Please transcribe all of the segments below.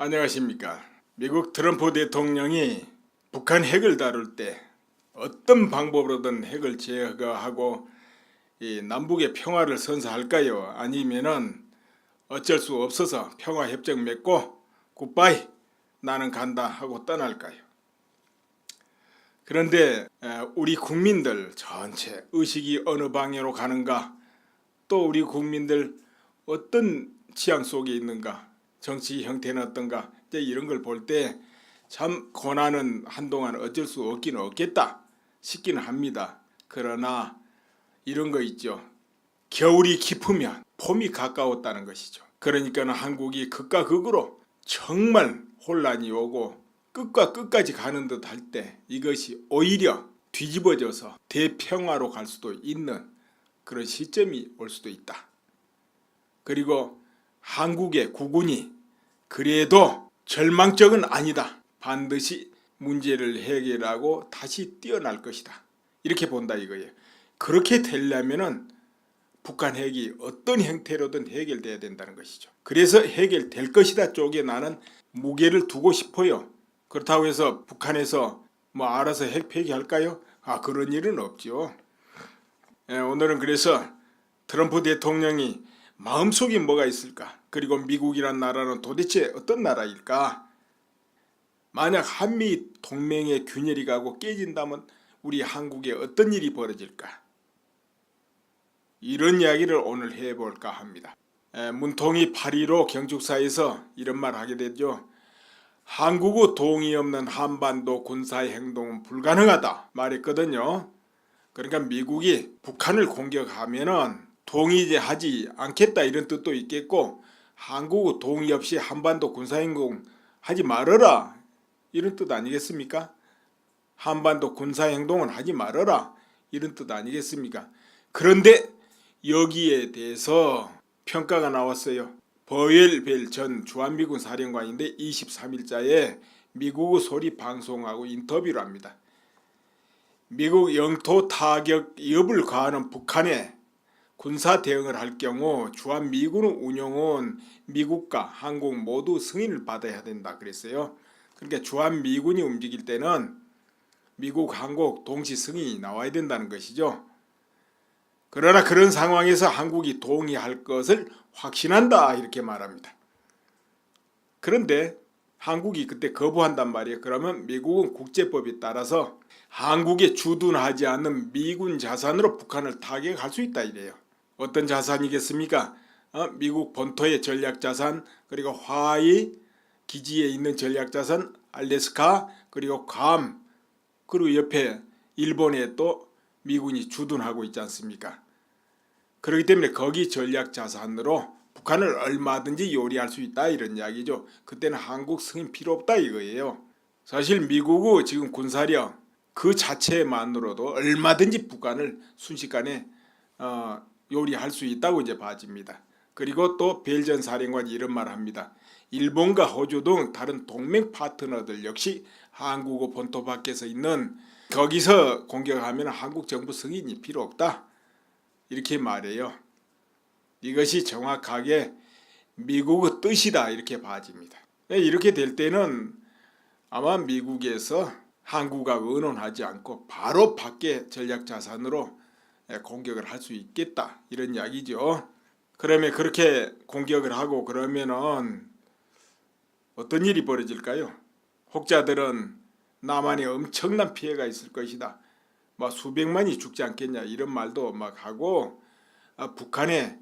안녕하십니까. 미국 트럼프 대통령이 북한 핵을 다룰 때 어떤 방법으로든 핵을 제거하고 이 남북의 평화를 선사할까요? 아니면은 어쩔 수 없어서 평화협정 맺고 굿바이 나는 간다 하고 떠날까요? 그런데 우리 국민들 전체 의식이 어느 방향으로 가는가, 또 우리 국민들 어떤 취향 속에 있는가, 정치 형태는 어떤가, 이제 이런 걸 볼 때 참 고난은 한동안 어쩔 수 없긴 없겠다 싶기는 합니다. 그러나 이런 거 있죠. 겨울이 깊으면 봄이 가까웠다는 것이죠. 그러니까 한국이 극과 극으로 정말 혼란이 오고 끝과 끝까지 가는 듯 할 때 이것이 오히려 뒤집어져서 대평화로 갈 수도 있는 그런 시점이 올 수도 있다. 그리고 한국의 국군이 그래도 절망적은 아니다. 반드시 문제를 해결하고 다시 뛰어날 것이다. 이렇게 본다 이거예요. 그렇게 되려면은 북한 핵이 어떤 형태로든 해결돼야 된다는 것이죠. 그래서 해결될 것이다 쪽에 나는 무게를 두고 싶어요. 그렇다고 해서 북한에서 뭐 알아서 핵 폐기할까요? 그런 일은 없죠. 오늘은 그래서 트럼프 대통령이 마음속에 뭐가 있을까? 그리고 미국이란 나라는 도대체 어떤 나라일까? 만약 한미 동맹의 균열이 가고 깨진다면 우리 한국에 어떤 일이 벌어질까? 이런 이야기를 오늘 해볼까 합니다. 문통이 8.15 경축사에서 이런 말 하게 되죠. 한국의 동의 없는 한반도 군사의 행동은 불가능하다 말했거든요. 그러니까 미국이 북한을 공격하면은 동의하지 않겠다 이런 뜻도 있겠고, 한국의 동의 없이 한반도 군사행동 하지 말아라 이런 뜻 아니겠습니까? 한반도 군사행동은 하지 말아라 이런 뜻 아니겠습니까? 그런데 여기에 대해서 평가가 나왔어요. 버웰 전 주한미군 사령관인데 23일자에 미국의 소리 방송하고 인터뷰를 합니다. 미국 영토 타격 위협을 가하는 북한에 군사 대응을 할 경우 주한미군 운용은 미국과 한국 모두 승인을 받아야 된다 그랬어요. 그러니까 주한미군이 움직일 때는 미국, 한국 동시 승인이 나와야 된다는 것이죠. 그러나 그런 상황에서 한국이 동의할 것을 확신한다 이렇게 말합니다. 그런데 한국이 그때 거부한단 말이에요. 그러면 미국은 국제법에 따라서 한국에 주둔하지 않는 미군 자산으로 북한을 타격할 수 있다 이래요. 어떤 자산이겠습니까? 미국 본토의 전략자산, 그리고 하와이 기지에 있는 전략자산, 알래스카, 그리고 괌, 그리고 옆에 일본에 또 미군이 주둔하고 있지 않습니까? 그렇기 때문에 거기 전략자산으로 북한을 얼마든지 요리할 수 있다 이런 이야기죠. 그때는 한국 승인 필요 없다 이거예요. 사실 미국의 지금 군사력 그 자체만으로도 얼마든지 북한을 순식간에 요리할 수 있다고 이제 봐집니다. 그리고 또 벨 전 사령관이 이런 말을 합니다. 일본과 호주 등 다른 동맹 파트너들 역시 한국의 본토 밖에서 있는 거기서 공격하면 한국 정부 승인이 필요 없다 이렇게 말해요. 이것이 정확하게 미국의 뜻이다 이렇게 봐집니다. 이렇게 될 때는 아마 미국에서 한국과 의논하지 않고 바로 밖에 전략자산으로 공격을 할 수 있겠다 이런 이야기죠. 그러면 그렇게 공격을 하고 그러면은 어떤 일이 벌어질까요? 혹자들은 남한에 엄청난 피해가 있을 것이다. 뭐 수백만이 죽지 않겠냐 이런 말도 막 하고, 북한에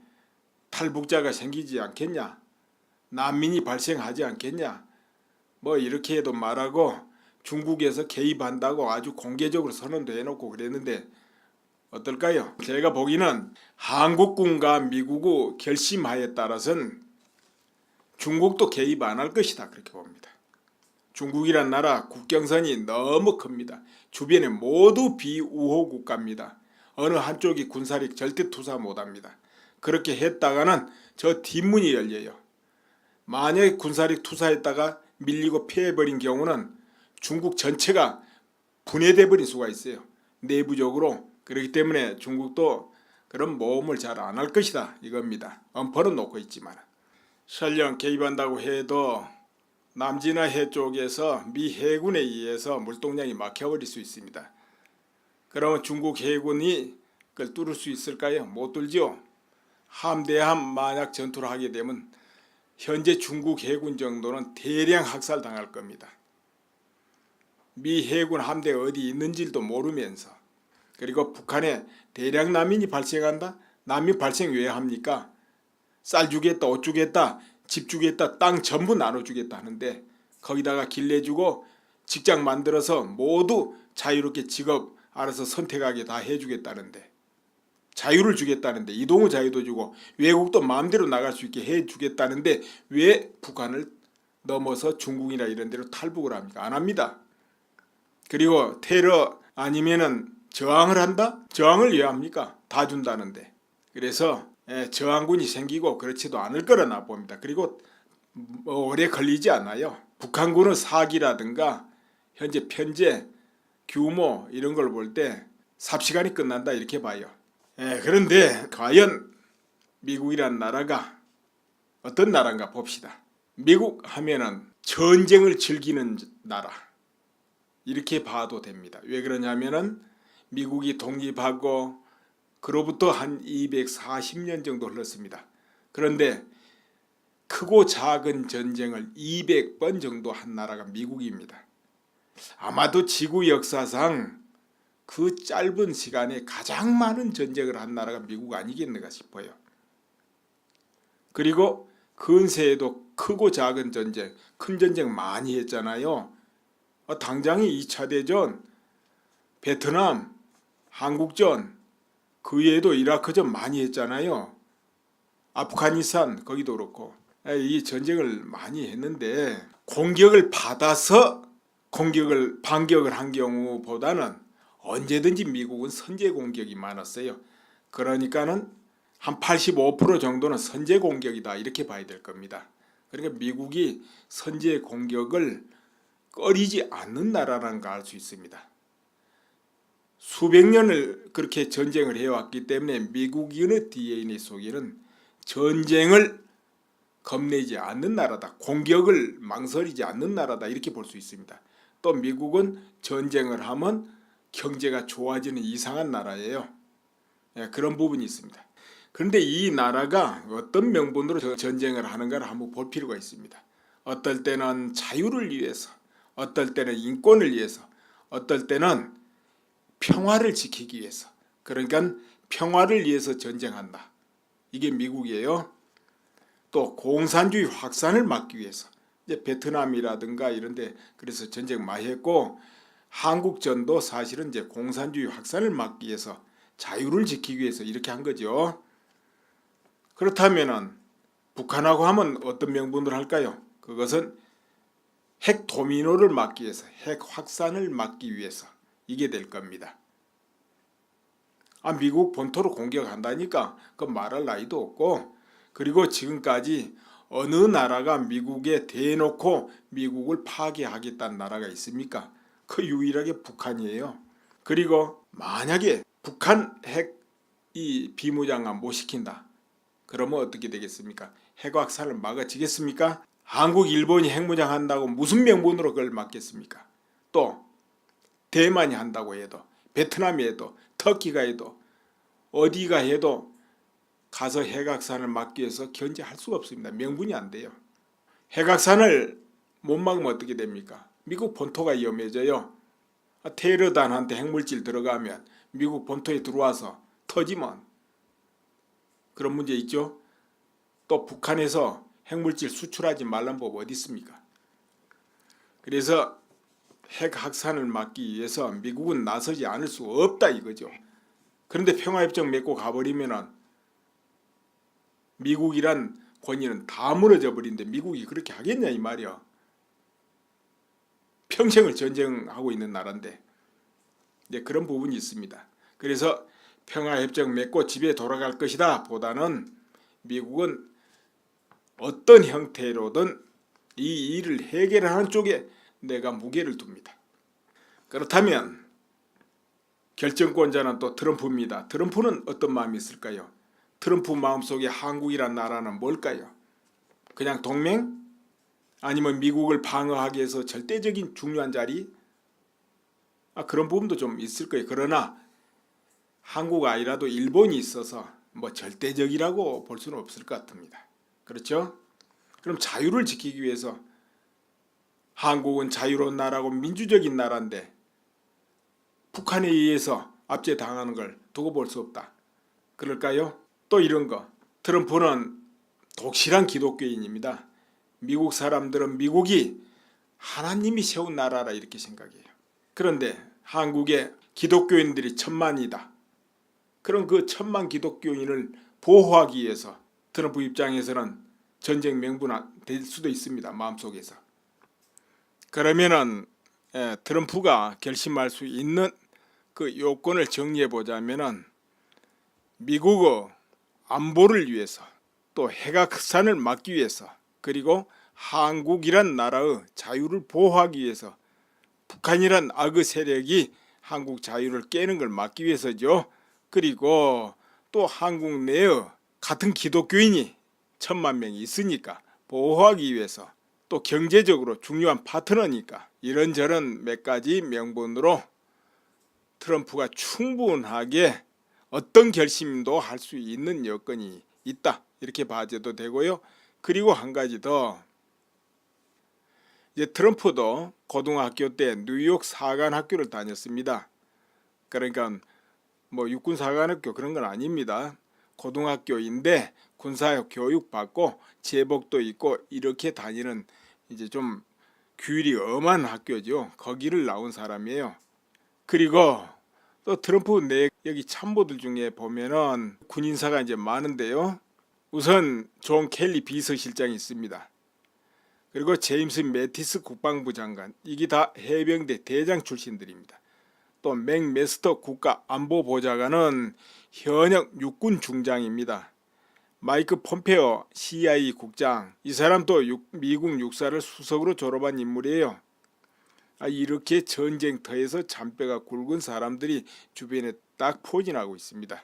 탈북자가 생기지 않겠냐, 난민이 발생하지 않겠냐, 뭐 이렇게 해도 말하고 중국에서 개입한다고 아주 공개적으로 선언도 해놓고 그랬는데 어떨까요? 제가 보기에는 한국군과 미국의 결심하에 따라서는 중국도 개입 안 할 것이다 그렇게 봅니다. 중국이란 나라 국경선이 너무 큽니다. 주변에 모두 비우호 국가입니다. 어느 한쪽이 군사력 절대 투사 못합니다. 그렇게 했다가는 저 뒷문이 열려요. 만약에 군사력 투사했다가 밀리고 패해버린 경우는 중국 전체가 분해돼 버릴 수가 있어요. 내부적으로. 그렇기 때문에 중국도 그런 모험을 잘 안 할 것이다 이겁니다. 엄포는 놓고 있지만 설령 개입한다고 해도 남진해 쪽에서 미 해군에 의해서 물동량이 막혀버릴 수 있습니다. 그러면 중국 해군이 그걸 뚫을 수 있을까요? 못 뚫죠. 함대함 만약 전투를 하게 되면 현재 중국 해군 정도는 대량 학살당할 겁니다. 미 해군 함대 어디 있는지도 모르면서. 그리고 북한에 대량 난민이 발생한다? 난민 발생 왜 합니까? 쌀 주겠다, 옷 주겠다, 집 주겠다, 땅 전부 나눠주겠다 하는데 거기다가 길 내주고 직장 만들어서 모두 자유롭게 직업 알아서 선택하게 다 해주겠다는데, 자유를 주겠다는데, 이동의 자유도 주고 외국도 마음대로 나갈 수 있게 해주겠다는데 왜 북한을 넘어서 중국이나 이런 데로 탈북을 합니까? 안 합니다. 그리고 테러 아니면은 저항을 한다? 저항을 왜 합니까? 다 준다는데. 그래서 저항군이 생기고 그렇지도 않을 거라 봅니다. 그리고 오래 걸리지 않아요. 북한군의 사기라든가 현재 편제, 규모 이런 걸 볼 때 삽시간이 끝난다 이렇게 봐요. 그런데 과연 미국이란 나라가 어떤 나라인가 봅시다. 미국 하면은 전쟁을 즐기는 나라 이렇게 봐도 됩니다. 왜 그러냐면은 미국이 독립하고 그로부터 한 240년 정도 흘렀습니다. 그런데 크고 작은 전쟁을 200번 정도 한 나라가 미국입니다. 아마도 지구 역사상 그 짧은 시간에 가장 많은 전쟁을 한 나라가 미국 아니겠는가 싶어요. 그리고 근세에도 크고 작은 전쟁, 큰 전쟁 많이 했잖아요. 당장이 2차 대전, 베트남, 한국전, 그 외에도 이라크전 많이 했잖아요. 아프가니스탄 거기도 그렇고 이 전쟁을 많이 했는데 공격을 받아서 반격을 한 경우보다는 언제든지 미국은 선제 공격이 많았어요. 그러니까는 한 85% 정도는 선제 공격이다 이렇게 봐야 될 겁니다. 그러니까 미국이 선제 공격을 꺼리지 않는 나라라는 걸 알 수 있습니다. 수백 년을 그렇게 전쟁을 해왔기 때문에 미국인의 DNA 속에는 전쟁을 겁내지 않는 나라다, 공격을 망설이지 않는 나라다 이렇게 볼 수 있습니다. 또 미국은 전쟁을 하면 경제가 좋아지는 이상한 나라예요. 그런 부분이 있습니다. 그런데 이 나라가 어떤 명분으로 전쟁을 하는가를 한번 볼 필요가 있습니다. 어떨 때는 자유를 위해서, 어떨 때는 인권을 위해서, 어떨 때는 평화를 지키기 위해서, 그러니까 평화를 위해서 전쟁한다. 이게 미국이에요. 또 공산주의 확산을 막기 위해서, 이제 베트남이라든가 이런데 그래서 전쟁 많이 했고, 한국전도 사실은 이제 공산주의 확산을 막기 위해서, 자유를 지키기 위해서 이렇게 한 거죠. 그렇다면은 북한하고 하면 어떤 명분을 할까요? 그것은 핵 도미노를 막기 위해서, 핵 확산을 막기 위해서 이게 될 겁니다. 미국 본토로 공격한다니까 그 말할 나위도 없고, 그리고 지금까지 어느 나라가 미국에 대놓고 미국을 파괴하겠다는 나라가 있습니까? 그 유일하게 북한이에요. 그리고 만약에 북한 핵 이 비무장함 못 시킨다. 그러면 어떻게 되겠습니까? 핵 확산을 막아지겠습니까? 한국, 일본이 핵무장 한다고 무슨 명분으로 그걸 막겠습니까? 또 대만이 한다고 해도, 베트남이 해도, 터키가 해도, 어디가 해도 가서 핵확산을 막기 위해서 견제할 수가 없습니다. 명분이 안 돼요. 핵확산을 못 막으면 어떻게 됩니까? 미국 본토가 위험해져요. 테러단한테 핵물질 들어가면 미국 본토에 들어와서 터지면 그런 문제 있죠. 또 북한에서 핵물질 수출하지 말란 법 어디 있습니까? 그래서 핵 확산을 막기 위해서 미국은 나서지 않을 수 없다 이거죠. 그런데 평화협정 맺고 가버리면은 미국이란 권위는 다 무너져 버린데 미국이 그렇게 하겠냐 이 말이야. 평생을 전쟁하고 있는 나라인데. 이제 그런 부분이 있습니다. 그래서 평화협정 맺고 집에 돌아갈 것이다 보다는 미국은 어떤 형태로든 이 일을 해결하는 쪽에 내가 무게를 둡니다. 그렇다면 결정권자는 또 트럼프입니다. 트럼프는 어떤 마음이 있을까요? 트럼프 마음속에 한국이란 나라는 뭘까요? 그냥 동맹? 아니면 미국을 방어하기 위해서 절대적인 중요한 자리, 그런 부분도 좀 있을 거예요. 그러나 한국 아니라도 일본이 있어서 뭐 절대적이라고 볼 수는 없을 것 같습니다. 그렇죠? 그럼 자유를 지키기 위해서, 한국은 자유로운 나라고 민주적인 나라인데 북한에 의해서 압제당하는 걸 두고 볼 수 없다. 그럴까요? 또 이런 거, 트럼프는 독실한 기독교인입니다. 미국 사람들은 미국이 하나님이 세운 나라라 이렇게 생각해요. 그런데 한국에 기독교인들이 1000만이다. 그럼 그 1000만 기독교인을 보호하기 위해서 트럼프 입장에서는 전쟁 명분화 될 수도 있습니다. 마음속에서. 그러면은 트럼프가 결심할 수 있는 그 요건을 정리해 보자면은, 미국의 안보를 위해서, 또 핵확산을 막기 위해서, 그리고 한국이란 나라의 자유를 보호하기 위해서, 북한이란 악의 세력이 한국 자유를 깨는 걸 막기 위해서죠. 그리고 또 한국 내에 같은 기독교인이 1000만 명이 있으니까 보호하기 위해서, 또 경제적으로 중요한 파트너니까, 이런저런 몇 가지 명분으로 트럼프가 충분하게 어떤 결심도 할 수 있는 여건이 있다, 이렇게 봐줘도 되고요. 그리고 한 가지 더, 이제 트럼프도 고등학교 때 뉴욕 사관학교를 다녔습니다. 그러니까 뭐 육군 사관학교 그런 건 아닙니다. 고등학교인데 군사 교육 받고 제복도 있고 이렇게 다니는, 이제 좀 규율이 엄한 학교죠. 거기를 나온 사람이에요. 그리고 또 트럼프 내 여기 참모들 중에 보면은 군인사가 이제 많은데요. 우선 존 켈리 비서실장이 있습니다. 그리고 제임스 매티스 국방부 장관, 이게 다 해병대 대장 출신들입니다. 또 맥메스터 국가안보보좌관은 현역 육군 중장입니다. 마이크 폼페오 CIA 국장, 이 사람도 미국 육사를 수석으로 졸업한 인물이에요. 이렇게 전쟁터에서 잔뼈가 굵은 사람들이 주변에 딱 포진하고 있습니다.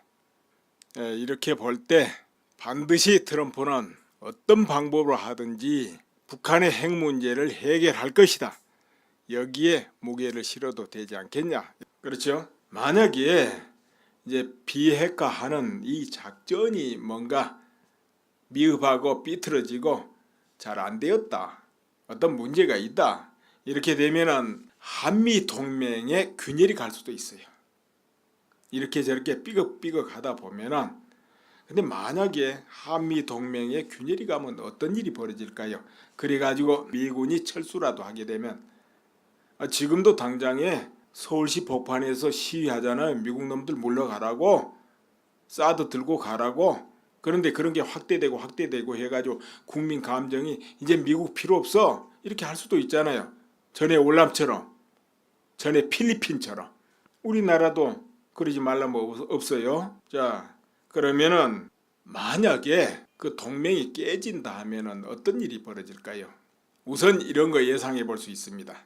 이렇게 볼 때 반드시 트럼프는 어떤 방법으로 하든지 북한의 핵 문제를 해결할 것이다. 여기에 무게를 실어도 되지 않겠냐. 그렇죠? 만약에 이제 비핵화하는 이 작전이 뭔가 미흡하고 삐뚤어지고 잘 안 되었다, 어떤 문제가 있다, 이렇게 되면은 한미 동맹의 균열이 갈 수도 있어요. 이렇게 저렇게 삐걱삐걱 하다 보면은, 근데 만약에 한미 동맹의 균열이 가면 어떤 일이 벌어질까요? 그래가지고 미군이 철수라도 하게 되면, 지금도 당장에 서울시 복판에서 시위하잖아요. 미국 놈들 물러가라고, 사드 들고 가라고. 그런데 그런 게 확대되고 해가지고 국민 감정이 이제 미국 필요 없어, 이렇게 할 수도 있잖아요. 전에 월남처럼, 전에 필리핀처럼. 우리나라도 그러지 말라 뭐 없어요. 자, 그러면은 만약에 그 동맹이 깨진다 하면은 어떤 일이 벌어질까요? 우선 이런 거 예상해 볼 수 있습니다.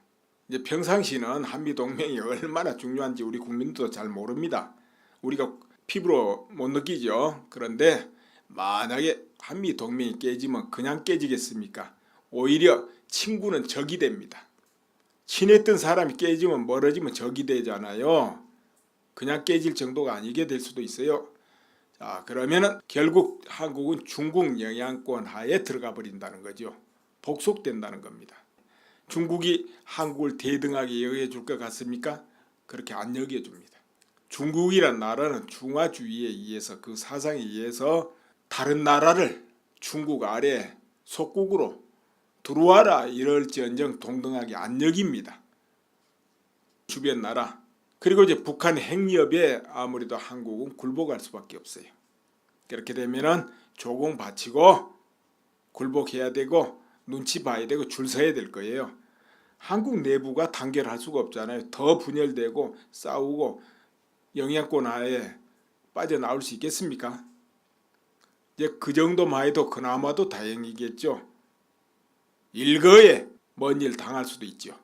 이제 평상시는 한미 동맹이 얼마나 중요한지 우리 국민도 잘 모릅니다. 우리가 피부로 못 느끼죠. 그런데 만약에 한미 동맹이 깨지면 그냥 깨지겠습니까? 오히려 친구는 적이 됩니다. 친했던 사람이 깨지면 멀어지면 적이 되잖아요. 그냥 깨질 정도가 아니게 될 수도 있어요. 자, 그러면은 결국 한국은 중국 영향권 하에 들어가 버린다는 거죠. 복속된다는 겁니다. 중국이 한국을 대등하게 여겨줄 것 같습니까? 그렇게 안 여겨줍니다. 중국이란 나라는 중화주의에 의해서, 그 사상에 의해서 다른 나라를 중국 아래 속국으로 들어와라 이럴지언정 동등하게 안 여깁니다. 주변 나라, 그리고 이제 북한 핵위협에 아무래도 한국은 굴복할 수밖에 없어요. 그렇게 되면은 조공 바치고 굴복해야 되고 눈치 봐야 되고 줄 서야 될 거예요. 한국 내부가 단결할 수가 없잖아요. 더 분열되고 싸우고 영향권 하에 빠져나올 수 있겠습니까? 이제 그 정도만 해도 그나마도 다행이겠죠. 일거에 먼 일 당할 수도 있죠.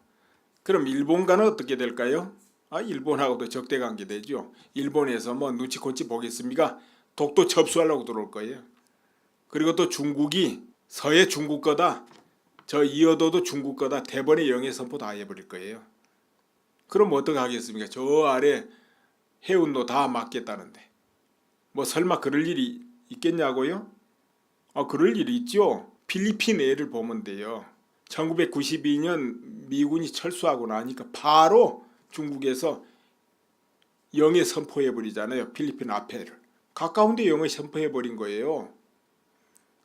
그럼 일본과는 어떻게 될까요? 일본하고도 적대관계 되죠. 일본에서 뭐 눈치코치 보겠습니까? 독도 접수하려고 들어올 거예요. 그리고 또 중국이 서해 중국 거다, 저 이어도도 중국 거다 대번에 영해 선포 다 해버릴 거예요. 그럼 어떻게 하겠습니까? 저 아래 해운도 다 막겠다는데 뭐 설마 그럴 일이 있겠냐고요? 그럴 일이 있죠. 필리핀 애를 보면 돼요. 1992년 미군이 철수하고 나니까 바로 중국에서 영해 선포해버리잖아요. 필리핀 앞에를. 가까운데 영해 선포해버린 거예요.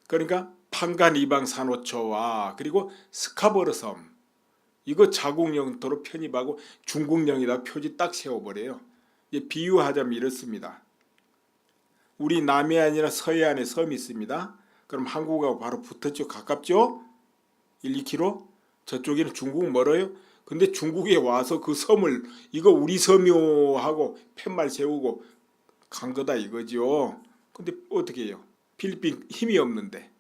그러니까 판간 이방 산호초와 그리고 스카보르 섬 이거 자국 영토로 편입하고 중국령이다 표지 딱 세워버려요. 이제 비유하자면 이렇습니다. 우리 남해안이나 서해안에 섬이 있습니다. 그럼 한국하고 바로 붙었죠. 가깝죠. 1, 2km. 저쪽에는 중국 멀어요. 근데 중국에 와서 그 섬을 이거 우리 섬이요 하고 팻말 세우고 간 거다 이거죠. 근데 어떻게 해요? 필리핀 힘이 없는데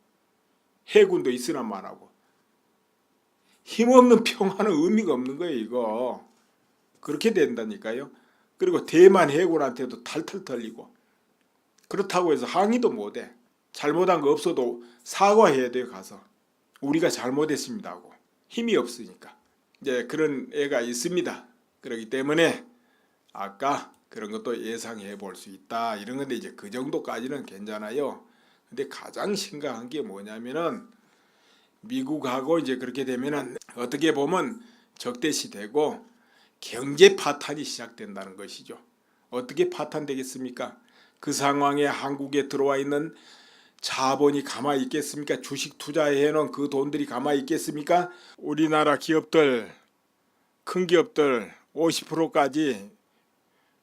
해군도 있으나 말하고 힘없는 평화는 의미가 없는 거예요. 이거 그렇게 된다니까요. 그리고 대만 해군한테도 탈탈 털리고 그렇다고 해서 항의도 못해. 잘못한 거 없어도 사과해야 돼요. 가서 우리가 잘못했습니다 하고. 힘이 없으니까 이제 그런 애가 있습니다. 그렇기 때문에 아까 그런 것도 예상해 볼 수 있다 이런 건데 이제 그 정도까지는 괜찮아요. 근데 가장 심각한 게 뭐냐면은 미국하고 이제 그렇게 되면은 어떻게 보면 적대시되고 경제 파탄이 시작된다는 것이죠. 어떻게 파탄되겠습니까? 그 상황에 한국에 들어와 있는 자본이 가만히 있겠습니까? 주식 투자해 놓은 그 돈들이 가만히 있겠습니까? 우리나라 기업들, 큰 기업들 50%까지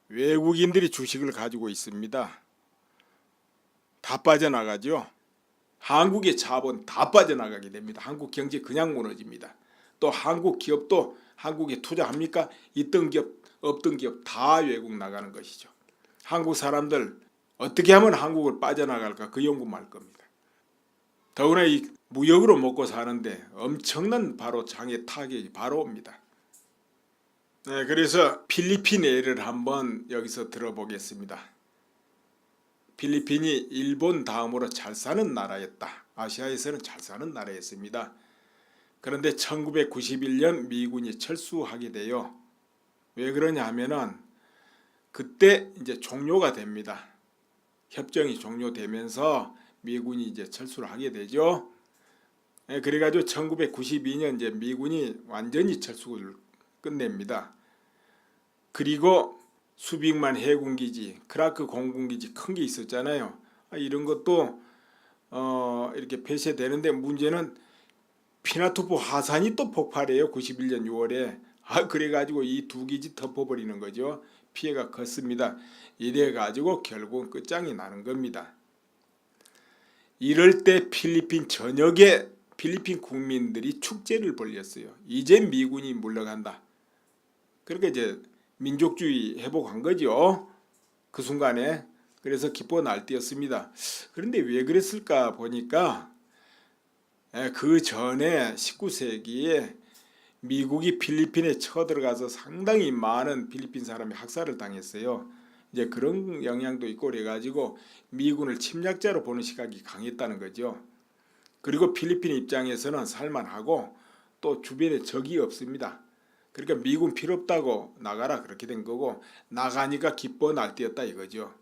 외국인들이 주식을 가지고 있습니다. 다 빠져나가죠. 한국의 자본 다 빠져나가게 됩니다. 한국 경제 그냥 무너집니다. 또 한국 기업도 한국에 투자합니까? 있던 기업 없던 기업 다 외국 나가는 것이죠. 한국 사람들 어떻게 하면 한국을 빠져나갈까 그 연구만 할 겁니다. 더구나 이 무역으로 먹고 사는데 엄청난 바로 장애 타격이 바로 옵니다. 네, 그래서 필리핀 예를 한번 여기서 들어보겠습니다. 필리핀이 일본 다음으로 잘 사는 나라였다. 아시아에서는 잘 사는 나라였습니다. 그런데 1991년 미군이 철수하게 돼요. 왜 그러냐 하면은 그때 이제 종료가 됩니다. 협정이 종료되면서 미군이 이제 철수를 하게 되죠. 그래가지고 1992년 이제 미군이 완전히 철수를 끝냅니다. 그리고 수빅만 해군기지, 크라크 공군기지 큰 게 있었잖아요. 이런 것도 이렇게 폐쇄되는데 문제는 피나투프 하산이 또 폭발해요. 91년 6월에. 그래가지고 이 두 기지 덮어버리는 거죠. 피해가 컸습니다. 이래가지고 결국은 끝장이 나는 겁니다. 이럴 때 필리핀 전역에 필리핀 국민들이 축제를 벌였어요. 이제 미군이 물러간다. 그렇게 이제 민족주의 회복한 거죠. 그 순간에. 그래서 기뻐 날뛰었습니다. 그런데 왜 그랬을까 보니까 그 전에 19세기에 미국이 필리핀에 쳐들어가서 상당히 많은 필리핀 사람이 학살을 당했어요. 이제 그런 영향도 있고 그래가지고 미군을 침략자로 보는 시각이 강했다는 거죠. 그리고 필리핀 입장에서는 살만하고 또 주변에 적이 없습니다. 그러니까 미군 필요 없다고 나가라 그렇게 된 거고 나가니까 기뻐 날뛰었다 이거죠.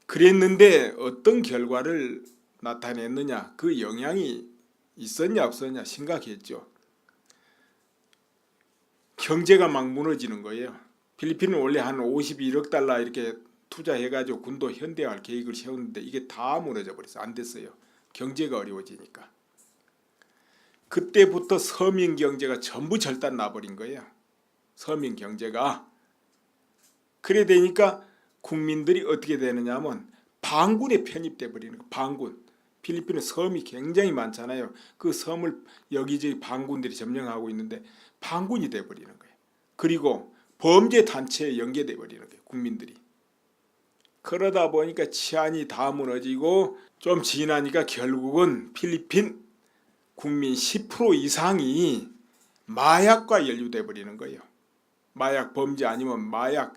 그랬는데 어떤 결과를 나타냈느냐 그 영향이 있었냐 없었냐 심각했죠. 경제가 막 무너지는 거예요. 필리핀은 원래 한 51억 달러 이렇게 투자해가지고 군도 현대화할 계획을 세웠는데 이게 다 무너져 버렸어요. 안 됐어요. 경제가 어려워지니까. 그때부터 서민 경제가 전부 절단 나버린 거예요. 서민 경제가. 그래 되니까 국민들이 어떻게 되느냐 하면 반군에 편입돼 버리는 거예요. 반군. 필리핀은 섬이 굉장히 많잖아요. 그 섬을 여기저기 반군들이 점령하고 있는데 반군이 돼 버리는 거예요. 그리고 범죄 단체에 연계돼 버리는 거예요. 국민들이. 그러다 보니까 치안이 다 무너지고 좀 지나니까 결국은 필리핀 국민 10% 이상이 마약과 연루돼 버리는 거예요. 마약 범죄 아니면 마약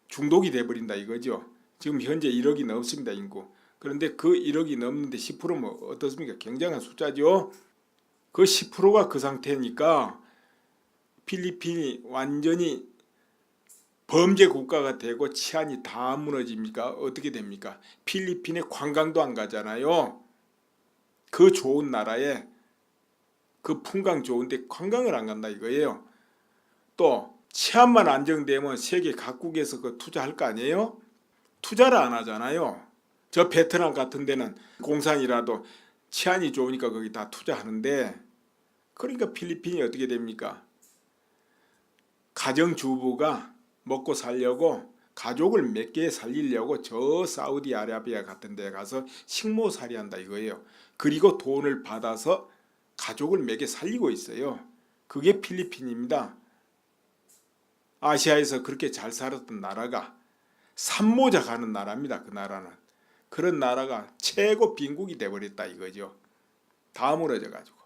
중독이 돼 버린다 이거죠. 지금 현재 1억이 넘습니다. 인구. 그런데 그 1억이 넘는데 10%면 어떻습니까? 굉장한 숫자죠. 그 10%가 그 상태니까 필리핀이 완전히 범죄 국가가 되고 치안이 다 무너집니까? 어떻게 됩니까? 필리핀에 관광도 안 가잖아요. 그 좋은 나라에 그 풍광 좋은데 관광을 안 간다 이거예요. 또 치안만 안정되면 세계 각국에서 그 투자할 거 아니에요? 투자를 안 하잖아요. 저 베트남 같은 데는 공산이라도 치안이 좋으니까 거기 다 투자하는데, 그러니까 필리핀이 어떻게 됩니까? 가정주부가 먹고 살려고 가족을 몇 개 살리려고 저 사우디아라비아 같은 데 가서 식모살이 한다 이거예요. 그리고 돈을 받아서 가족을 몇 개 살리고 있어요. 그게 필리핀입니다. 아시아에서 그렇게 잘 살았던 나라가 산모자 가는 나라입니다. 그 나라는. 그런 나라가 최고 빈국이 돼버렸다 이거죠. 다 무너져 가지고.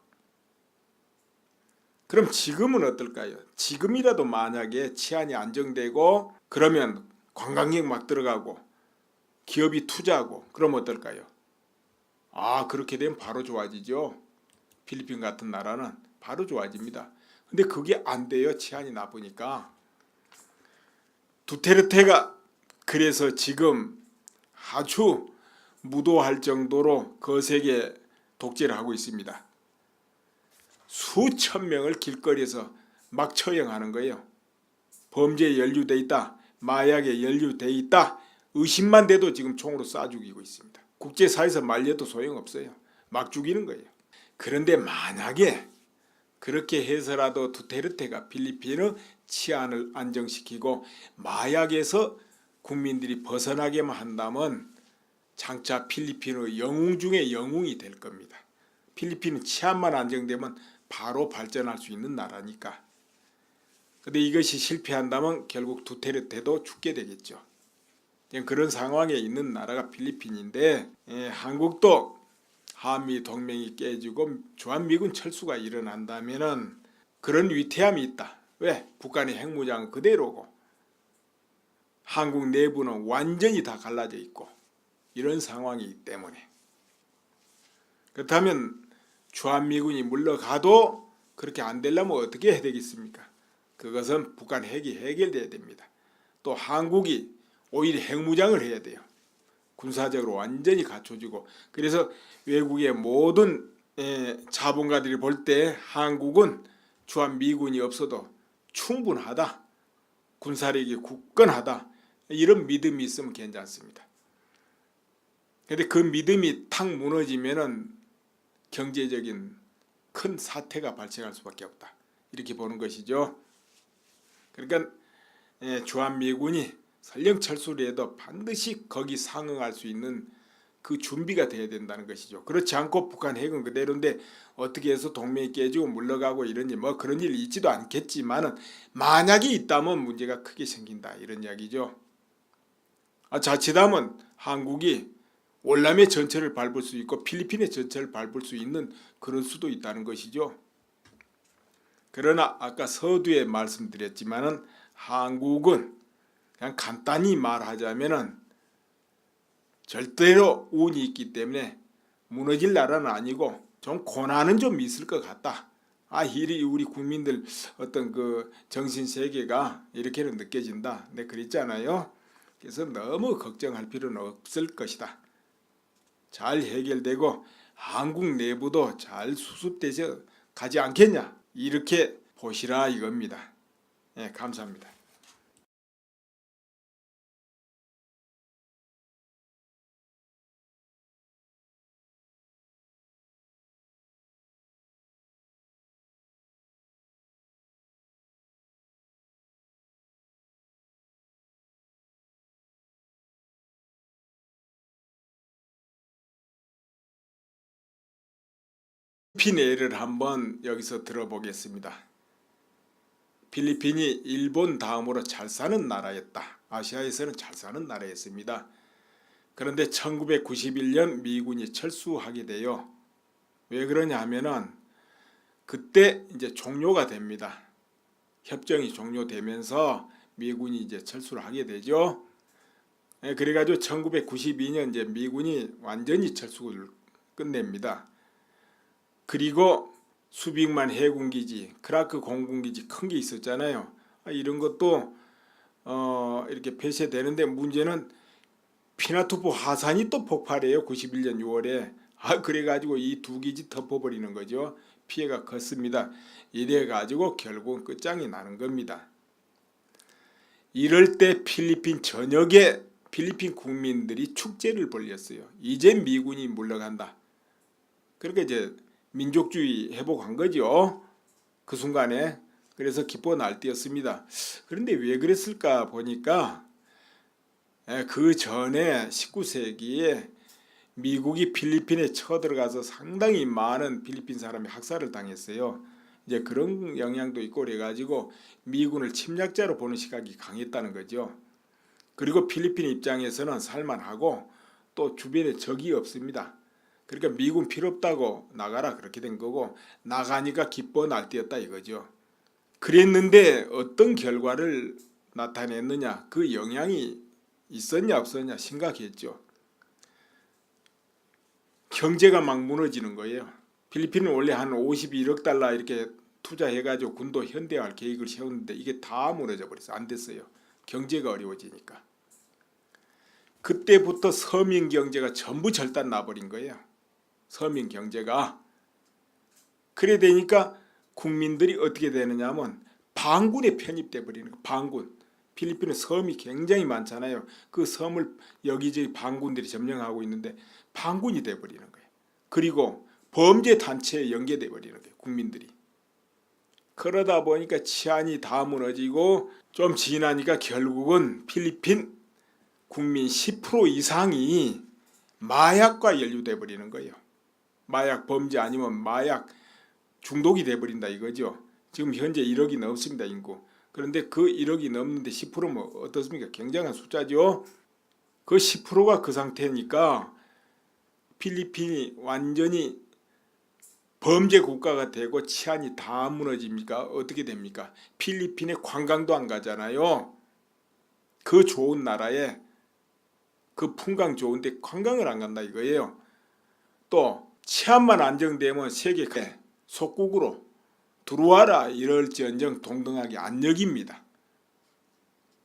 그럼 지금은 어떨까요? 지금이라도 만약에 치안이 안정되고 그러면 관광객 막 들어가고 기업이 투자하고 그럼 어떨까요? 그렇게 되면 바로 좋아지죠. 필리핀 같은 나라는 바로 좋아집니다. 근데 그게 안 돼요. 치안이 나쁘니까. 두테르테가 그래서 지금 아주 무도할 정도로 거세게 독재를 하고 있습니다. 수천 명을 길거리에서 막 처형하는 거예요. 범죄에 연루돼 있다, 마약에 연루돼 있다, 의심만 돼도 지금 총으로 쏴 죽이고 있습니다. 국제사회에서 말려도 소용없어요. 막 죽이는 거예요. 그런데 만약에 그렇게 해서라도 두테르테가 필리핀의 치안을 안정시키고 마약에서 국민들이 벗어나게만 한다면 장차 필리핀의 영웅 중에 영웅이 될 겁니다. 필리핀은 치안만 안정되면 바로 발전할 수 있는 나라니까. 근데 이것이 실패한다면 결국 두테르테도 죽게 되겠죠. 그런 상황에 있는 나라가 필리핀인데, 한국도 한미 동맹이 깨지고 주한미군 철수가 일어난다면은 그런 위태함이 있다. 왜? 북한의 핵무장은 그대로고 한국 내부는 완전히 다 갈라져 있고 이런 상황이기 때문에. 그렇다면 주한미군이 물러가도 그렇게 안 되려면 어떻게 해야 되겠습니까? 그것은 북한 핵이 해결돼야 됩니다. 또 한국이 오히려 핵무장을 해야 돼요. 군사적으로 완전히 갖춰지고. 그래서 외국의 모든 자본가들이 볼 때 한국은 주한미군이 없어도 충분하다, 군사력이 굳건하다, 이런 믿음이 있으면 괜찮습니다. 그런데 그 믿음이 탁 무너지면은 경제적인 큰 사태가 발생할 수밖에 없다, 이렇게 보는 것이죠. 그러니까 주한미군이 설령 철수를 해도 반드시 거기 상응할 수 있는 그 준비가 돼야 된다는 것이죠. 그렇지 않고 북한 핵은 그대로인데 어떻게 해서 동맹이 깨지고 물러가고 이런 뭐 그런 일이 있지도 않겠지만은 만약에 있다면 문제가 크게 생긴다, 이런 이야기죠. 자칫하면 한국이 월남의 전체를 밟을 수 있고 필리핀의 전체를 밟을 수 있는 그런 수도 있다는 것이죠. 그러나 아까 서두에 말씀드렸지만은 한국은 그냥 간단히 말하자면은 절대로 운이 있기 때문에 무너질 나라는 아니고 좀 고난은 좀 있을 것 같다. 이리 우리 국민들 어떤 그 정신 세계가 이렇게는 느껴진다. 네, 그랬잖아요. 그래서 너무 걱정할 필요는 없을 것이다. 잘 해결되고 한국 내부도 잘 수습되서 가지 않겠냐, 이렇게 보시라 이겁니다. 네, 감사합니다. 필리핀 예를 한번 여기서 들어보겠습니다. 필리핀이 일본 다음으로 잘 사는 나라였다. 아시아에서는 잘 사는 나라였습니다. 그런데 1991년 미군이 철수하게 돼요. 왜 그러냐 하면은 그때 이제 종료가 됩니다. 협정이 종료되면서 미군이 이제 철수를 하게 되죠. 그래가지고 1992년 이제 미군이 완전히 철수를 끝냅니다. 그리고 수빅만 해군기지, 크라크 공군기지 큰 게 있었잖아요. 이런 것도 이렇게 폐쇄되는데 문제는 피나투프 하산이 또 폭발해요. 91년 6월에. 그래가지고 이 두 기지 덮어버리는 거죠. 피해가 컸습니다. 이래가지고 결국은 끝장이 나는 겁니다. 이럴 때 필리핀 전역에 필리핀 국민들이 축제를 벌였어요. 이제 미군이 물러간다. 그렇게 이제 민족주의 회복한 거죠. 그 순간에. 그래서 기뻐 날뛰었습니다. 그런데 왜 그랬을까 보니까 그 전에 19세기에 미국이 필리핀에 쳐들어가서 상당히 많은 필리핀 사람이 학살을 당했어요. 이제 그런 영향도 있고 그래가지고 미군을 침략자로 보는 시각이 강했다는 거죠. 그리고 필리핀 입장에서는 살만하고 또 주변에 적이 없습니다. 그러니까 미군 필요 없다고 나가라 그렇게 된 거고 나가니까 기뻐 날뛰었다 이거죠. 그랬는데 어떤 결과를 나타냈느냐, 그 영향이 있었냐 없었냐 심각했죠. 경제가 막 무너지는 거예요. 필리핀은 원래 한 51억 달러 이렇게 투자해가지고 군도 현대화할 계획을 세웠는데 이게 다 무너져 버렸어요. 안 됐어요. 경제가 어려워지니까. 그때부터 서민 경제가 전부 절단 나버린 거예요. 서민 경제가. 그래 되니까 국민들이 어떻게 되느냐 하면 반군에 편입돼 버리는 거예요. 반군. 필리핀은 섬이 굉장히 많잖아요. 그 섬을 여기저기 반군들이 점령하고 있는데 반군이 돼 버리는 거예요. 그리고 범죄 단체에 연계돼 버리는 거예요. 국민들이. 그러다 보니까 치안이 다 무너지고 좀 지나니까 결국은 필리핀 국민 10% 이상이 마약과 연루돼 버리는 거예요. 마약 범죄 아니면 마약 중독이 돼 버린다 이거죠. 지금 현재 1억이 넘습니다. 인구. 그런데 그 1억이 넘는데 10%면 어떻습니까? 굉장한 숫자죠. 그 10%가 그 상태니까 필리핀이 완전히 범죄 국가가 되고 치안이 다 무너집니까? 어떻게 됩니까? 필리핀에 관광도 안 가잖아요. 그 좋은 나라에 그 풍광 좋은데 관광을 안 간다 이거예요. 또 치안만 안정되면 세계 속국으로 들어와라 이럴지언정 동등하게 안 여깁니다.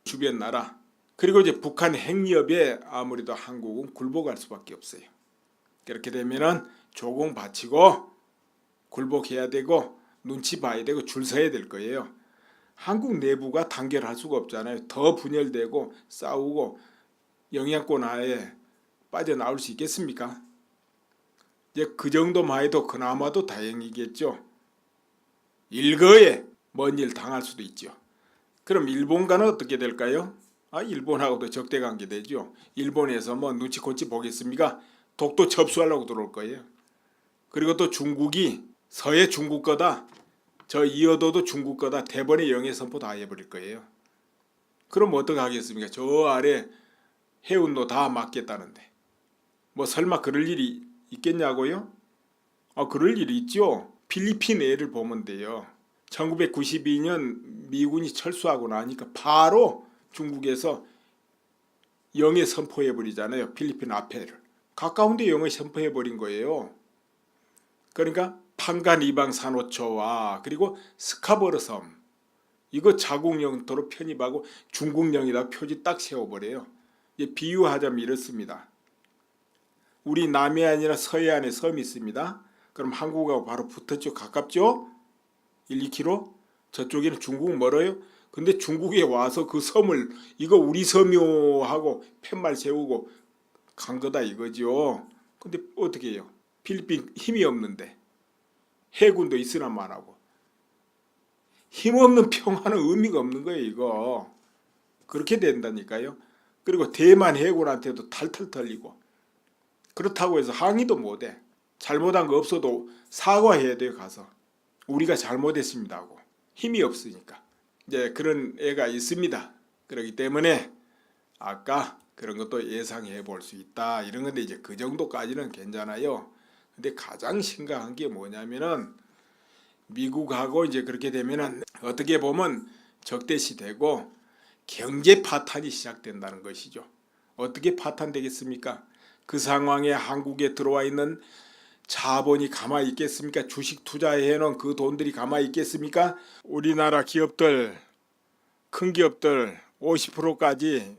주변 나라. 그리고 이제 북한 핵위협에 아무래도 한국은 굴복할 수밖에 없어요. 그렇게 되면은 조공 바치고 굴복해야 되고 눈치 봐야 되고 줄 서야 될 거예요. 한국 내부가 단결할 수가 없잖아요. 더 분열되고 싸우고 영향권 하에 빠져나올 수 있겠습니까? 이제 그 정도만 해도 그나마도 다행이겠죠. 일거에 먼 일 당할 수도 있죠. 그럼 일본과는 어떻게 될까요? 일본하고도 적대관계 되죠. 일본에서 뭐 눈치코치 보겠습니까? 독도 접수하려고 들어올 거예요. 그리고 또 중국이 서해 중국 거다. 저 이어도도 중국 거다. 대번에 영해 선포 다 해버릴 거예요. 그럼 어떻게 하겠습니까? 저 아래 해운도 다 막겠다는데. 뭐 설마 그럴 일이 있겠냐고요? 그럴 일이 있죠. 필리핀 애를 보면 돼요. 1992년 미군이 철수하고 나니까 바로 중국에서 영해 선포해버리잖아요. 필리핀 앞에를. 가까운데 영해 선포해버린 거예요. 그러니까 판간 이방 산호초와 그리고 스카버르 섬 이거 자국 영토로 편입하고 중국 영이다 표지 딱 세워버려요. 이제 비유하자면 이렇습니다. 우리 남해안이나 서해안에 섬이 있습니다. 그럼 한국하고 바로 붙었죠. 가깝죠? 1, 2km? 저쪽에는 중국 멀어요? 근데 중국에 와서 그 섬을 이거 우리 섬이요 하고 팻말 세우고 간 거다 이거죠. 근데 어떻게 해요? 필리핀 힘이 없는데 해군도 있으나 말하고 힘없는 평화는 의미가 없는 거예요. 이거 그렇게 된다니까요. 그리고 대만 해군한테도 탈탈 털리고 그렇다고 해서 항의도 못해. 잘못한 거 없어도 사과해야 돼요. 가서 우리가 잘못했습니다 하고. 힘이 없으니까 이제 그런 애가 있습니다. 그렇기 때문에 아까 그런 것도 예상해 볼 수 있다 이런 건데 이제 그 정도까지는 괜찮아요. 근데 가장 심각한 게 뭐냐면은 미국하고 이제 그렇게 되면은 어떻게 보면 적대시 되고 경제 파탄이 시작된다는 것이죠. 어떻게 파탄되겠습니까? 그 상황에 한국에 들어와 있는 자본이 가만히 있겠습니까? 주식 투자해놓은 그 돈들이 가만히 있겠습니까? 우리나라 기업들, 큰 기업들 50%까지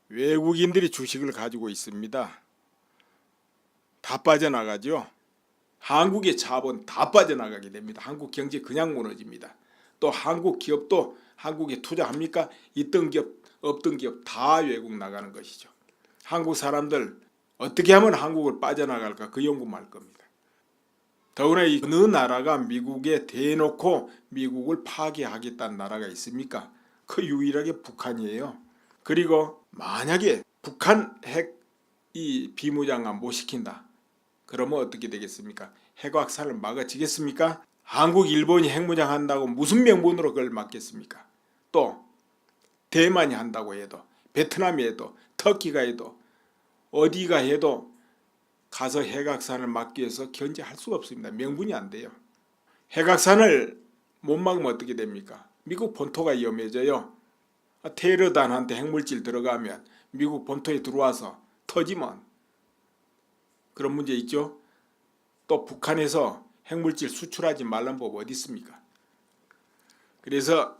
외국인들이 주식을 가지고 있습니다. 다 빠져나가죠. 한국의 자본 다 빠져나가게 됩니다. 한국 경제 그냥 무너집니다. 또 한국 기업도 한국에 투자합니까? 있던 기업 없던 기업 다 외국 나가는 것이죠. 한국 사람들 어떻게 하면 한국을 빠져나갈까 그 연구만 할 겁니다. 더구나 어느 나라가 미국에 대놓고 미국을 파괴하겠다는 나라가 있습니까? 그 유일하게 북한이에요. 그리고 만약에 북한 핵 이 비무장화 못 시킨다. 그러면 어떻게 되겠습니까? 핵 확산을 막아지겠습니까? 한국, 일본이 핵무장 한다고 무슨 명분으로 그걸 막겠습니까? 또 대만이 한다고 해도, 베트남이 해도, 터키가 해도, 어디가 해도 가서 핵 확산을 막기 위해서 견제할 수가 없습니다. 명분이 안 돼요. 핵 확산을 못 막으면 어떻게 됩니까? 미국 본토가 위험해져요. 테러단한테 핵물질 들어가면 미국 본토에 들어와서 터지면 그런 문제 있죠. 또 북한에서 핵물질 수출하지 말란 법 어디 있습니까? 그래서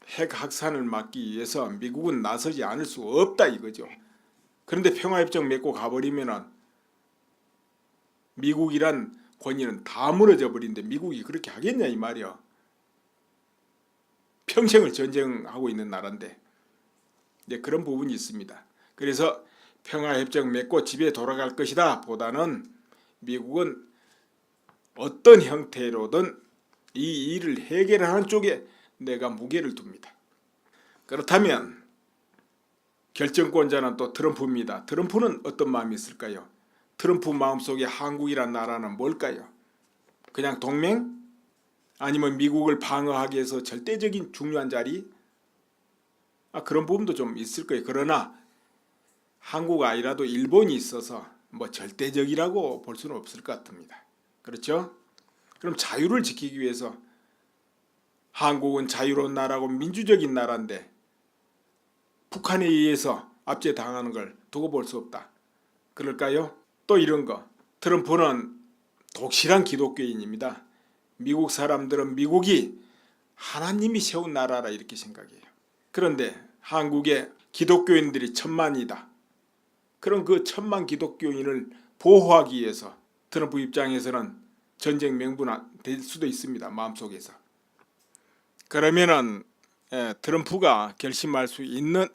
핵 확산을 막기 위해서 미국은 나서지 않을 수 없다 이거죠. 그런데 평화협정 맺고 가버리면은 미국이란 권위는 다 무너져 버린데 미국이 그렇게 하겠냐 이 말이야. 평생을 전쟁하고 있는 나라인데 이제 그런 부분이 있습니다. 그래서 평화협정 맺고 집에 돌아갈 것이다 보다는 미국은 어떤 형태로든 이 일을 해결하는 쪽에 내가 무게를 둡니다. 그렇다면 결정권자는 또 트럼프입니다. 트럼프는 어떤 마음이 있을까요? 트럼프 마음속에 한국이란 나라는 뭘까요? 그냥 동맹? 아니면 미국을 방어하기 위해서 절대적인 중요한 자리? 그런 부분도 좀 있을 거예요. 그러나 한국 아니라도 일본이 있어서 뭐 절대적이라고 볼 수는 없을 것 같습니다. 그렇죠? 그럼 자유를 지키기 위해서 한국은 자유로운 나라고 민주적인 나라인데 북한에 의해서 압제당하는 걸 두고 볼 수 없다. 그럴까요? 또 이런 거. 트럼프는 독실한 기독교인입니다. 미국 사람들은 미국이 하나님이 세운 나라라 이렇게 생각해요. 그런데 한국에 기독교인들이 1000만이다. 그럼 그 1000만 기독교인을 보호하기 위해서 트럼프 입장에서는 전쟁 명분화 될 수도 있습니다. 마음속에서. 그러면은 트럼프가 결심할 수 있는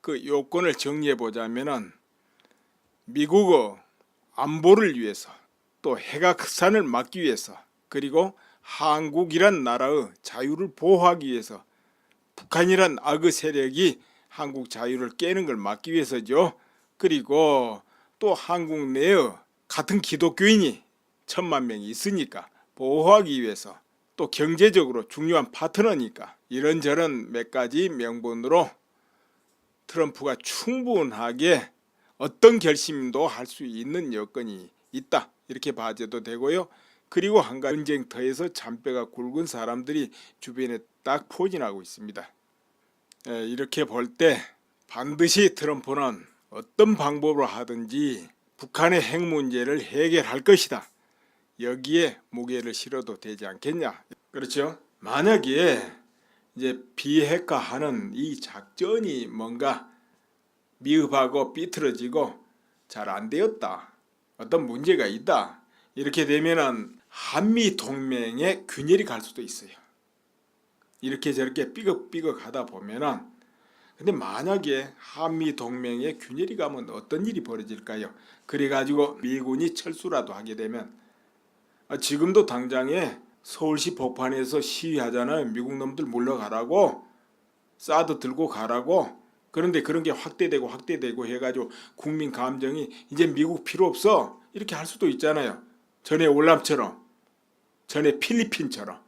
그 요건을 정리해 보자면은 미국의 안보를 위해서 또 핵 확산을 막기 위해서 그리고 한국이란 나라의 자유를 보호하기 위해서 북한이란 악의 세력이 한국 자유를 깨는 걸 막기 위해서죠. 그리고 또 한국 내에 같은 기독교인이 1000만 명이 있으니까 보호하기 위해서 또 경제적으로 중요한 파트너니까 이런저런 몇 가지 명분으로 트럼프가 충분하게 어떤 결심도 할 수 있는 여건이 있다 이렇게 봐줘도 되고요. 그리고 한 가지 전쟁터에서 잔뼈가 굵은 사람들이 주변에 딱 포진하고 있습니다. 이렇게 볼 때 반드시 트럼프는 어떤 방법으로 하든지 북한의 핵 문제를 해결할 것이다. 여기에 무게를 실어도 되지 않겠냐. 그렇죠? 만약에 이제 비핵화하는 이 작전이 뭔가 미흡하고 삐뚤어지고 잘 안 되었다. 어떤 문제가 있다. 이렇게 되면은 한미 동맹의 균열이 갈 수도 있어요. 이렇게 저렇게 삐걱삐걱 하다 보면은 근데 만약에 한미 동맹의 균열이 가면 어떤 일이 벌어질까요? 그래가지고 미군이 철수라도 하게 되면 지금도 당장에 서울시 복판에서 시위하잖아요. 미국 놈들 물러가라고 사드 들고 가라고. 그런데 그런 게 확대되고 해가지고 국민 감정이 이제 미국 필요 없어 이렇게 할 수도 있잖아요. 전에 월남처럼 전에 필리핀처럼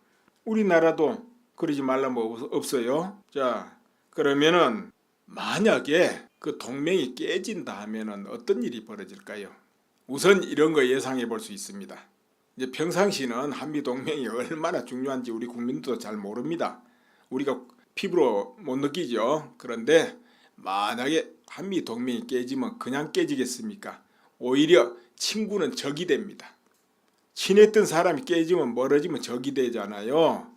우리나라도 그러지 말란 뭐 없어요. 자 그러면은 만약에 그 동맹이 깨진다 하면은 어떤 일이 벌어질까요? 우선 이런 거 예상해 볼 수 있습니다. 이제 평상시는 한미 동맹이 얼마나 중요한지 우리 국민도 잘 모릅니다. 우리가 피부로 못 느끼죠. 그런데 만약에 한미 동맹이 깨지면 그냥 깨지겠습니까? 오히려 친구는 적이 됩니다. 친했던 사람이 깨지면 멀어지면 적이 되잖아요.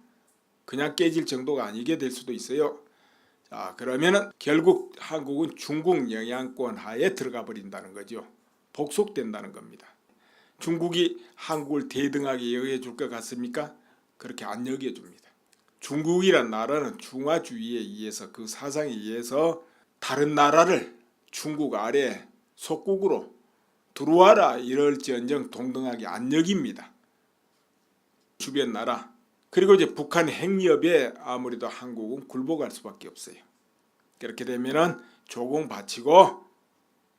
그냥 깨질 정도가 아니게 될 수도 있어요. 자, 그러면은 결국 한국은 중국 영향권 하에 들어가 버린다는 거죠. 복속된다는 겁니다. 중국이 한국을 대등하게 여겨줄 것 같습니까? 그렇게 안 여겨줍니다. 중국이란 나라는 중화주의에 의해서, 그 사상에 의해서 다른 나라를 중국 아래 속국으로 들어와라 이럴지언정 동등하게 안 여깁니다. 주변 나라, 그리고 이제 북한 핵협에 아무래도 한국은 굴복할 수밖에 없어요. 그렇게 되면은 조공 바치고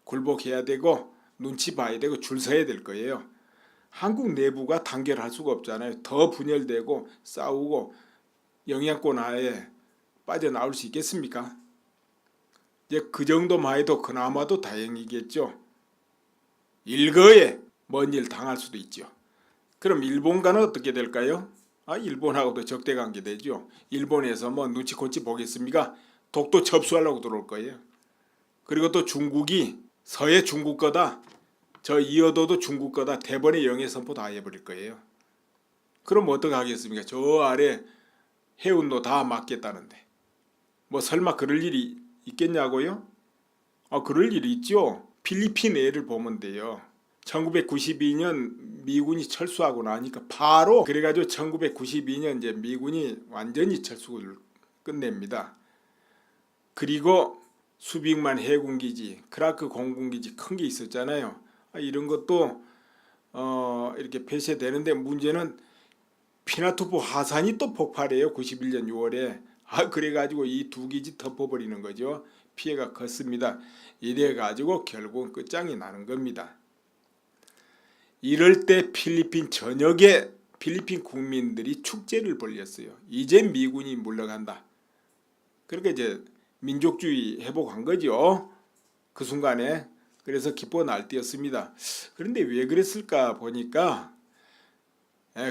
굴복해야 되고 눈치 봐야 되고 줄 서야 될 거예요. 한국 내부가 단결할 수가 없잖아요. 더 분열되고 싸우고 영향권 하에 빠져나올 수 있겠습니까? 이제 그 정도만 해도 그나마도 다행이겠죠. 일거에 먼 일 당할 수도 있죠. 그럼 일본과는 어떻게 될까요? 일본하고도 적대관계 되죠. 일본에서 뭐 눈치코치 보겠습니까? 독도 접수하려고 들어올 거예요. 그리고 또 중국이 서해 중국 거다, 저 이어도도 중국 거다, 대번에 영해선포 다 해버릴 거예요. 그럼 어떻게 하겠습니까? 저 아래 해운도 다 막겠다는데 뭐 설마 그럴 일이 있겠냐고요? 그럴 일이 있죠. 필리핀 애를 보면 돼요. 1992년 미군이 철수하고 나니까 바로 그래가지고 1992년 이제 미군이 완전히 철수를 끝냅니다. 그리고 수빅만 해군기지, 크라크 공군기지 큰 게 있었잖아요. 이런 것도 이렇게 폐쇄되는데 문제는 피나투프 하산이 또 폭발해요. 91년 6월에. 그래가지고 이 두 기지 덮어버리는 거죠. 피해가 컸습니다. 이래가지고 결국은 끝장이 나는 겁니다. 이럴 때 필리핀 전역에 필리핀 국민들이 축제를 벌였어요. 이제 미군이 물러간다. 그러니까 이제 민족주의 회복한 거죠. 그 순간에. 그래서 기뻐 날뛰었습니다. 그런데 왜 그랬을까 보니까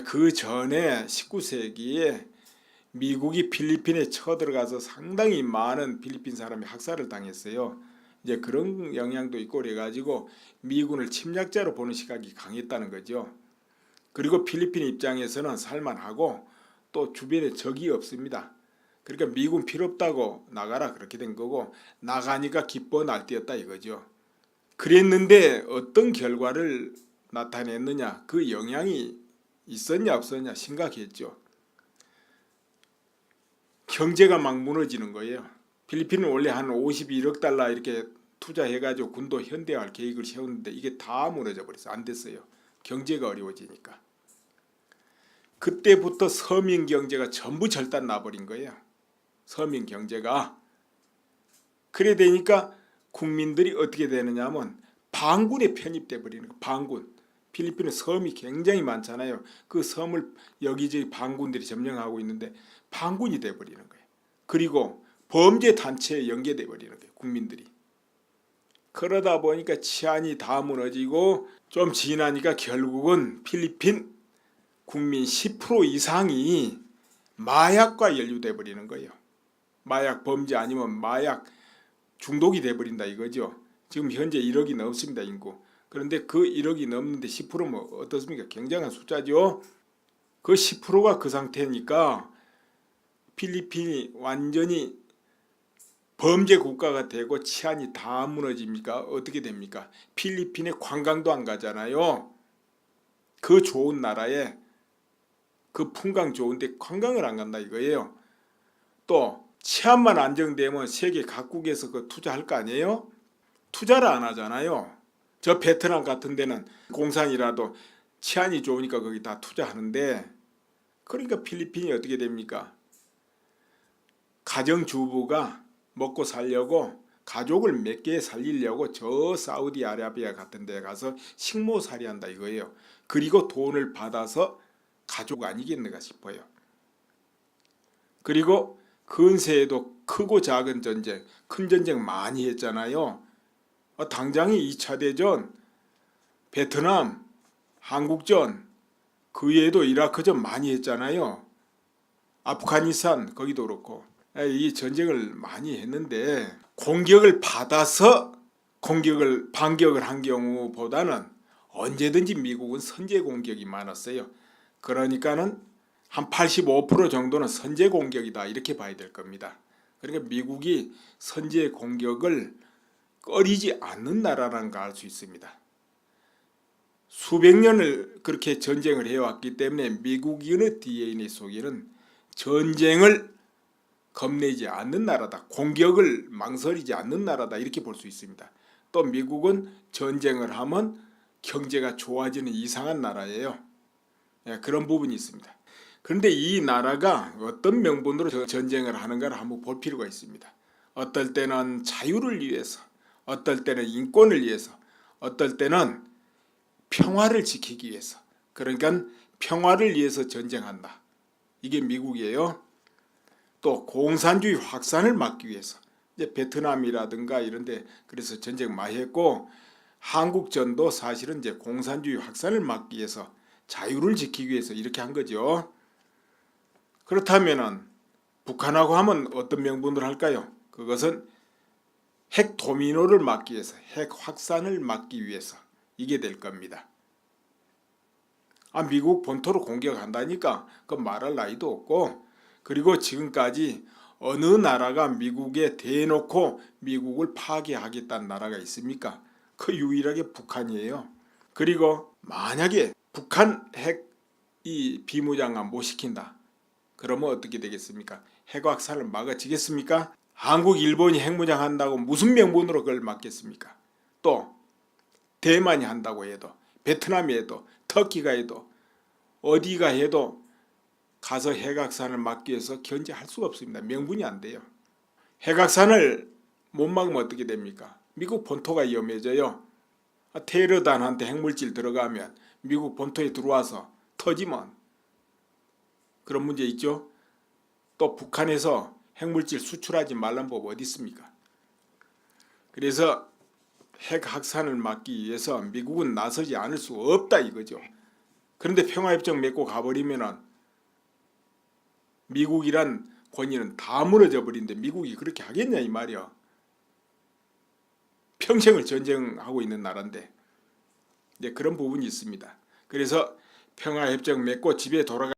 그 전에 19세기에 미국이 필리핀에 쳐들어가서 상당히 많은 필리핀 사람이 학살을 당했어요. 이제 그런 영향도 있고 그래가지고 미군을 침략자로 보는 시각이 강했다는 거죠. 그리고 필리핀 입장에서는 살만하고 또 주변에 적이 없습니다. 그러니까 미군 필요 없다고 나가라 그렇게 된 거고, 나가니까 기뻐 날뛰었다 이거죠. 그랬는데 어떤 결과를 나타냈느냐, 그 영향이 있었냐 없었냐 심각했죠. 경제가 막 무너지는 거예요. 필리핀은 원래 한 51억 달러 이렇게 투자해가지고 군도 현대화할 계획을 세웠는데 이게 다 무너져 버렸어요. 안 됐어요. 경제가 어려워지니까. 그때부터 서민 경제가 전부 절단 나버린 거예요. 서민 경제가. 그래 되니까 국민들이 어떻게 되느냐 하면 반군에 편입돼 버리는 거예요. 반군. 필리핀은 섬이 굉장히 많잖아요. 그 섬을 여기저기 반군들이 점령하고 있는데 반군이 돼 버리는 거예요. 그리고 범죄 단체에 연계돼 버리는 거예요. 국민들이. 그러다 보니까 치안이 다 무너지고 좀 지나니까 결국은 필리핀 국민 10% 이상이 마약과 연루돼 버리는 거예요. 마약 범죄 아니면 마약 중독이 돼 버린다 이거죠. 지금 현재 1억이 넘습니다, 인구. 그런데 그 1억이 넘는데 10%면 어떻습니까? 굉장한 숫자죠. 그 10%가 그 상태니까 필리핀이 완전히 범죄 국가가 되고 치안이 다 무너집니까? 어떻게 됩니까? 필리핀에 관광도 안 가잖아요. 그 좋은 나라에, 그 풍광 좋은데 관광을 안 간다 이거예요. 또 치안만 안정되면 세계 각국에서 그 투자할 거 아니에요? 투자를 안 하잖아요. 저 베트남 같은 데는 공산이라도 치안이 좋으니까 거기 다 투자하는데, 그러니까 필리핀이 어떻게 됩니까? 가정주부가 먹고 살려고, 가족을 몇 개 살리려고 저 사우디아라비아 같은 데 가서 식모살이 한다 이거예요. 그리고 돈을 받아서 가족 아니겠는가 싶어요. 그리고 근세에도 크고 작은 전쟁, 큰 전쟁 많이 했잖아요. 당장이 2차 대전, 베트남, 한국전, 그 외에도 이라크전 많이 했잖아요. 아프가니스탄 거기도 그렇고. 이 전쟁을 많이 했는데 공격을 받아서 반격을 한 경우보다는 언제든지 미국은 선제 공격이 많았어요. 그러니까는 한 85% 정도는 선제 공격이다 이렇게 봐야 될 겁니다. 그러니까 미국이 선제 공격을 꺼리지 않는 나라라는 걸 알 수 있습니다. 수백 년을 그렇게 전쟁을 해왔기 때문에 미국인의 DNA 속에는 전쟁을 겁내지 않는 나라다. 공격을 망설이지 않는 나라다. 이렇게 볼 수 있습니다. 또 미국은 전쟁을 하면 경제가 좋아지는 이상한 나라예요. 그런 부분이 있습니다. 그런데 이 나라가 어떤 명분으로 전쟁을 하는가를 한번 볼 필요가 있습니다. 어떨 때는 자유를 위해서, 어떨 때는 인권을 위해서, 어떨 때는 평화를 지키기 위해서, 그러니까 평화를 위해서 전쟁한다. 이게 미국이에요. 또 공산주의 확산을 막기 위해서, 이제 베트남이라든가 이런데 그래서 전쟁 많이 했고, 한국전도 사실은 이제 공산주의 확산을 막기 위해서, 자유를 지키기 위해서 이렇게 한 거죠. 그렇다면은 북한하고 하면 어떤 명분으로 할까요? 그것은 핵 도미노를 막기 위해서, 핵 확산을 막기 위해서 이게 될 겁니다. 미국 본토로 공격한다니까 그 말할 나위도 없고, 그리고 지금까지 어느 나라가 미국에 대놓고 미국을 파괴하겠다는 나라가 있습니까? 그 유일하게 북한이에요. 그리고 만약에 북한 핵 이 비무장만 못 시킨다. 그러면 어떻게 되겠습니까? 핵 확산을 막아지겠습니까? 한국, 일본이 핵무장 한다고 무슨 명분으로 그걸 막겠습니까? 또 대만이 한다고 해도, 베트남이 해도, 터키가 해도, 어디가 해도 가서 핵 확산을 막기 위해서 견제할 수가 없습니다. 명분이 안 돼요. 핵 확산을 못 막으면 어떻게 됩니까? 미국 본토가 위험해져요. 테러단한테 핵물질 들어가면 미국 본토에 들어와서 터지면 그런 문제 있죠. 또 북한에서 핵물질 수출하지 말란 법 어디 있습니까? 그래서 핵 확산을 막기 위해서 미국은 나서지 않을 수 없다 이거죠. 그런데 평화협정 맺고 가버리면은 미국이란 권위는 다 무너져 버린데 미국이 그렇게 하겠냐 이 말이야. 평생을 전쟁하고 있는 나라인데 이제 그런 부분이 있습니다. 그래서 평화협정 맺고 집에 돌아가